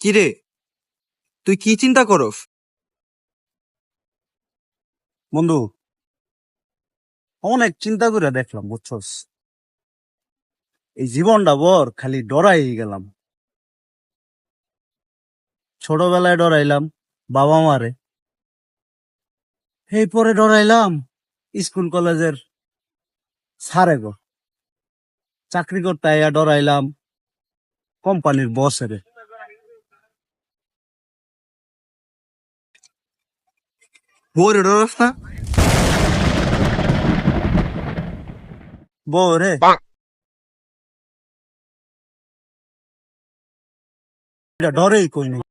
কিরে, তুই কি চিন্তা করস? বন্ধু, অনেক চিন্তা করে দেখলাম, বুঝছস? এই জীবনটা বর খালি ডরাই গেলাম। ছোটবেলায় ডরাইলাম বাবা মারে, এই পরে ডরাইলাম স্কুল কলেজের স্যারে গো, চাকরি করতে আইয়া ডরাইলাম কোম্পানির বসের। বউরে ডরস না? বউ রে এটা ডরেই কই নাই।